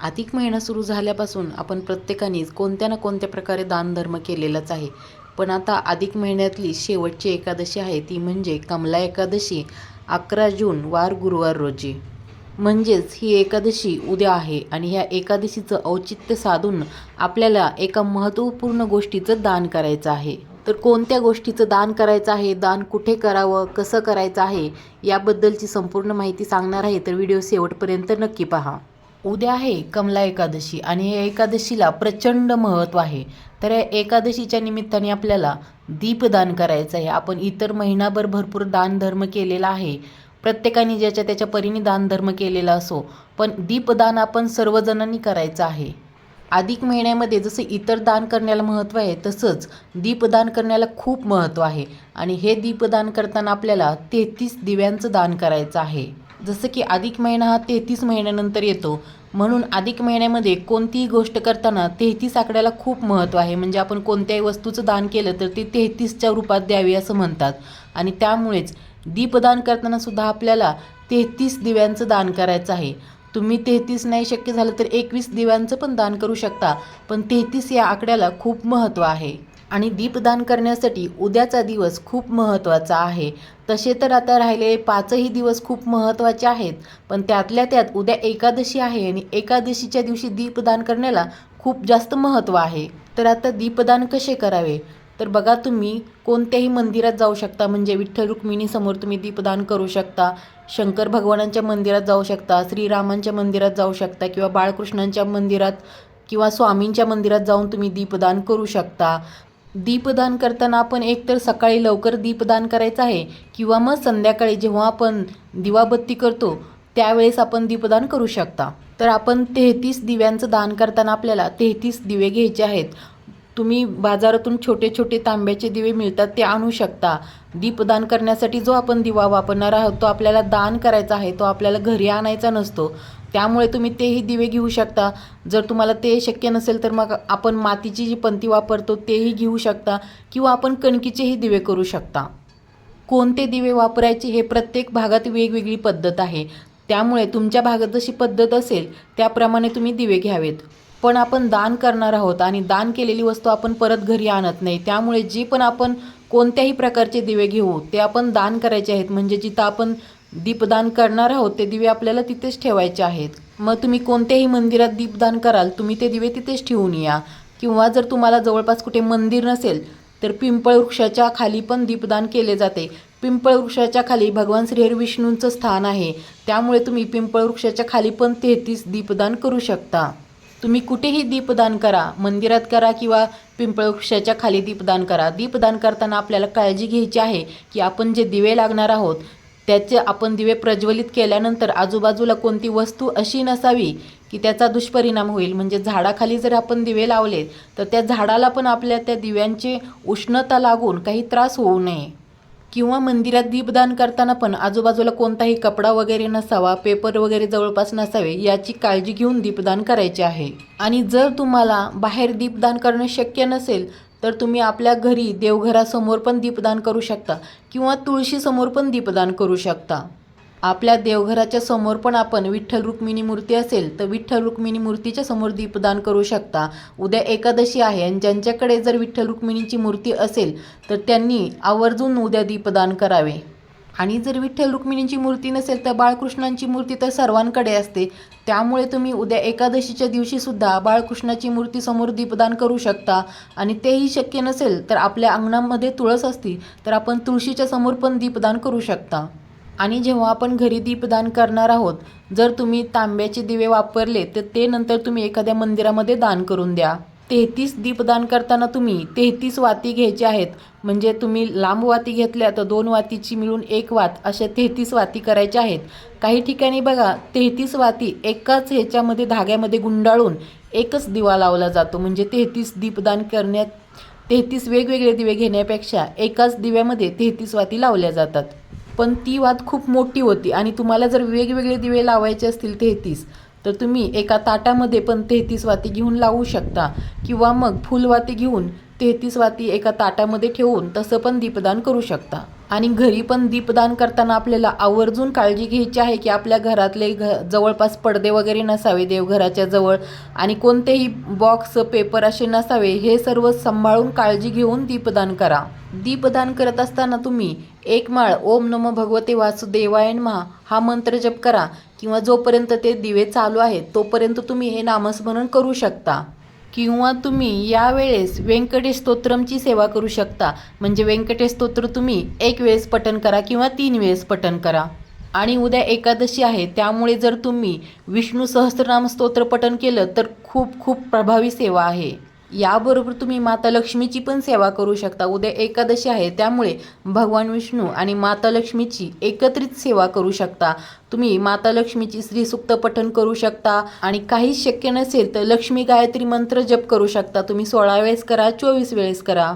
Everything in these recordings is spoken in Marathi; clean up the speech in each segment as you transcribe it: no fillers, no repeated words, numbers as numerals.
अधिक महिना सुरू झाल्यापासून आपण प्रत्येकानेच कोणत्या ना कोणत्या प्रकारे दानधर्म केलेलाच आहे. पण आता अधिक महिन्यातली शेवटची एकादशी आहे, ती म्हणजे कमला एकादशी 11 जून वार गुरुवार रोजी. म्हणजेच ही एकादशी उद्या आहे आणि ह्या एकादशीचं औचित्य साधून आपल्याला एका महत्त्वपूर्ण गोष्टीचं दान करायचं आहे. तर कोणत्या गोष्टीचं दान करायचं आहे, दान कुठे करावं, कसं करायचं आहे, याबद्दलची संपूर्ण माहिती सांगणार आहे. तर व्हिडिओ शेवटपर्यंत नक्की पहा. उद्या आहे कमला एकादशी आणि या एकादशीला प्रचंड महत्त्व आहे. तर या एकादशीच्या निमित्ताने आपल्याला दीपदान करायचं आहे. आपण इतर महिनाभर भरपूर दानधर्म केलेला आहे. प्रत्येकाने ज्याच्या त्याच्या परीने दानधर्म केलेला असो, पण दीपदान आपण सर्वजणांनी करायचं आहे. अधिक महिन्यामध्ये जसं इतर दान करण्याला महत्त्व आहे, तसंच दीपदान करण्याला खूप महत्त्व आहे. आणि हे दीपदान करताना आपल्याला 33 दिव्यांचं दान करायचं आहे. जसं की अधिक महिना हा 33 महिन्यानंतर येतो, म्हणून अधिक महिन्यामध्ये कोणतीही गोष्ट करताना 33 आकड्याला खूप महत्त्व आहे. म्हणजे आपण कोणत्याही वस्तूचं दान केलं तर ती 33च्या रूपात द्यावी असं म्हणतात. आणि त्यामुळेच दीपदान करताना सुद्धा आपल्याला 33 दिव्यांचं दान करायचं आहे. तुम्ही 33 नाही शक्य झालं तर 21 दिव्यांचं पण दान करू शकता, पण 33 या आकड्याला खूप महत्त्व आहे. आणि दीपदान करण्यासाठी उद्याचा दिवस खूप महत्त्वाचा आहे. तसे तर आता राहिलेले 5ही दिवस खूप महत्त्वाचे आहेत, पण त्यातल्या त्यात उद्या एकादशी आहे आणि एकादशीच्या दिवशी दीपदान करण्याला खूप जास्त महत्त्व आहे. तर आता दीपदान कसे करावे? तर बघा, तुम्ही कोणत्याही मंदिरात जाऊ शकता. म्हणजे विठ्ठल रुक्मिणी समोर तुम्ही दीपदान करू शकता, शंकर भगवानांच्या मंदिरात जाऊ शकता, श्रीरामांच्या मंदिरात जाऊ शकता, किंवा बाळकृष्णांच्या मंदिरात किंवा स्वामींच्या मंदिरात जाऊन तुम्ही दीपदान करू शकता. दीपदान करताना आपण एकतर सकाळी लवकर दीपदान करायचं आहे, किंवा मग संध्याकाळी जेव्हा आपण दिवाबत्ती करतो त्यावेळेस आपण दीपदान करू शकता. तर आपण 33 दिव्यांचं दान करताना आपल्याला 33 दिवे घ्यायचे आहेत. तुम्ही बाजारातून छोटे छोटे तांब्याचे दिवे मिळतात, ते आणू शकता. दीपदान करण्यासाठी जो आपण दिवा वापरणार आहोत तो आपल्याला दान करायचा आहे, तो आपल्याला घरी आणायचा नसतो. त्यामुळे तुम्ही तेही दिवे घेऊ शकता. जर तुम्हाला ते शक्य नसेल तर मग आपण मातीची जी पंती वापरतो तेही घेऊ शकता, किंवा आपण कणकीचेही दिवे करू शकता. कोणते दिवे वापरायचे हे प्रत्येक भागात वेगवेगळी पद्धत आहे. त्यामुळे तुमच्या भागात जशी पद्धत असेल त्याप्रमाणे तुम्ही दिवे घ्यावेत. पण आपण दान करणार आहोत आणि दान केलेली वस्तू आपण परत घरी आणत नाही. त्यामुळे जे पण आपण कोणत्याही प्रकारचे दिवे घेऊ ते आपण दान करायचे आहेत. म्हणजे जिथं आपण दीपदान करणार आहोत ते दिवे आपल्याला तिथेच ठेवायचे आहेत. मग तुम्ही कोणत्याही मंदिरात दीपदान कराल, तुम्ही ते दिवे तिथेच ठेवून या. किंवा जर तुम्हाला जवळपास कुठे मंदिर नसेल तर पिंपळ वृक्षाच्या खाली पण दीपदान केले जाते. पिंपळ वृक्षाच्या खाली भगवान श्रीहरिविष्णूंचं स्थान आहे, त्यामुळे तुम्ही पिंपळ वृक्षाच्या खाली पण 33 दीपदान करू शकता. तुम्ही कुठेही दीपदान करा, मंदिरात करा किंवा पिंपळ वृक्षाच्या खाली दीपदान करा. दीपदान करताना आपल्याला काळजी घ्यायची आहे की आपण जे दिवे लागणार आहोत त्याचे आपण दिवे प्रज्वलित केल्यानंतर आजूबाजूला कोणती वस्तू अशी नसावी की त्याचा दुष्परिणाम होईल. म्हणजे झाडाखाली जर आपण दिवे लावले तर त्या झाडाला पण आपल्या त्या दिव्यांची उष्णता लागून काही त्रास होऊ नये. किंवा मंदिरात दीपदान करताना पण आजूबाजूला कोणताही कपडा वगैरे नसावा, पेपर वगैरे जवळपास नसावे, याची काळजी घेऊन दीपदान करायचे आहे. आणि जर तुम्हाला बाहेर दीपदान करणं शक्य नसेल तर तुम्ही आपल्या घरी देवघरासमोर पण दीपदान करू शकता, किंवा तुळशीसमोर पण दीपदान करू शकता. आपल्या देवघराच्या समोर पण आपण विठ्ठल रुक्मिणी मूर्ती असेल तर विठ्ठल रुक्मिणी मूर्तीच्या समोर दीपदान करू शकता. उद्या एकादशी आहे आणि ज्यांच्याकडे जर विठ्ठल रुक्मिणीची मूर्ती असेल तर त्यांनी आवर्जून उद्या दीपदान करावे. आणि जर विठ्ठल रुक्मिणींची मूर्ती नसेल तर बाळकृष्णांची मूर्ती तर सर्वांकडे असते. त्यामुळे तुम्ही उद्या एकादशीच्या दिवशीसुद्धा बाळकृष्णाची मूर्ती समोर दीपदान करू शकता. आणि तेही शक्य नसेल तर आपल्या अंगणामध्ये तुळस असती तर आपण तुळशीच्या समोर पण दीपदान करू शकता. आणि जेव्हा आपण घरी दीपदान करणार आहोत, जर तुम्ही तांब्याचे दिवे वापरले तर ते नंतर तुम्ही एखाद्या मंदिरामध्ये दान करून द्या. 33 दीपदान करताना तुम्ही 33 वाती घ्यायच्या आहेत. म्हणजे तुम्ही लांब वाती घेतल्या तर 2 वातीची मिळून 1 वात, अशा 33 वाती करायच्या आहेत. काही ठिकाणी बघा 33 वाती एकाच ह्याच्यामध्ये धाग्यामध्ये गुंडाळून एकच दिवा लावला जातो. म्हणजे 33 दीपदान करण्यात 33 वेगवेगळे दिवे घेण्यापेक्षा एकाच दिव्यामध्ये 33 वाती लावल्या जातात. पण ती वात खूप मोठी होती आणि तुम्हाला जर वेगवेगळे दिवे लावायचे असतील 33 तर तुम्ही एका ताटामध्ये पण 33 वाती घेऊन लावू शकता, किंवा मग फुलवाती घेऊन 33 वाती एका ताटामध्ये ठेवून तसं पण दीपदान करू शकता। आणि घरी पण दीपदान करताना आपल्याला आवर्जून काळजी घ्यायची आहे की आपल्या घरातले जवळपास पडदे वगैरे नसावे देवघराच्या जवळ, आणि कोणतेही बॉक्स पेपर असे नसावे। हे सर्व सांभाळून काळजी घेऊन दीपदान करा। दीपदान करत असताना तुम्ही एक माळ ओम नमो भगवते वासुदेवाय नमः हा मंत्र जप करा, किंवा जोपर्यंत ते दिवे चालू आहेत तोपर्यंत तुम्ही हे नामस्मरण करू शकता। किंवा तुम्ही यावेळेस व्यंकटेश स्तोत्रमची सेवा करू शकता। म्हणजे व्यंकटेश स्तोत्र तुम्ही 1 वेळेस पठण करा किंवा 3 वेळेस पठण करा। आणि उद्या एकादशी आहे, त्यामुळे जर तुम्ही विष्णू सहस्त्रनाम स्तोत्र पठण केलं तर खूप खूप प्रभावी सेवा आहे। याबरोबर तुम्ही माता लक्ष्मीची पण सेवा करू शकता। उद्या एकादशी आहे, त्यामुळे भगवान विष्णू आणि माता लक्ष्मीची एकत्रित सेवा करू शकता। तुम्ही माता लक्ष्मीची श्रीसूक्त पठण करू शकता, आणि काही शक्य नसेल तर लक्ष्मी गायत्री मंत्र जप करू शकता। तुम्ही 16 वेळेस करा, 24 वेळेस करा।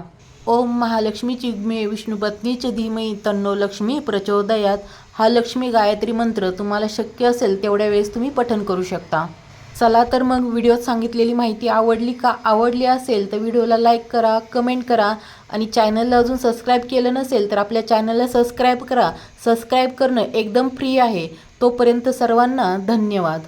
ओम महालक्ष्मीची मे विष्णुपत्नीच धीमहि तन्नो लक्ष्मी प्रचोदयात हा लक्ष्मी गायत्री मंत्र तुम्हाला शक्य असेल तेवढ्या वेळेस तुम्ही पठण करू शकता। चला तर मग व्हिडिओत सांगितलेली माहिती आवडली का? आवडली असेल तर व्हिडिओला लाईक करा, कमेंट करा, आणि चॅनलला अजून सबस्क्राईब केलं नसेल तर आपल्या चॅनलला सबस्क्राईब करा। सबस्क्राईब करणं एकदम फ्री आहे। तोपर्यंत सर्वांना धन्यवाद।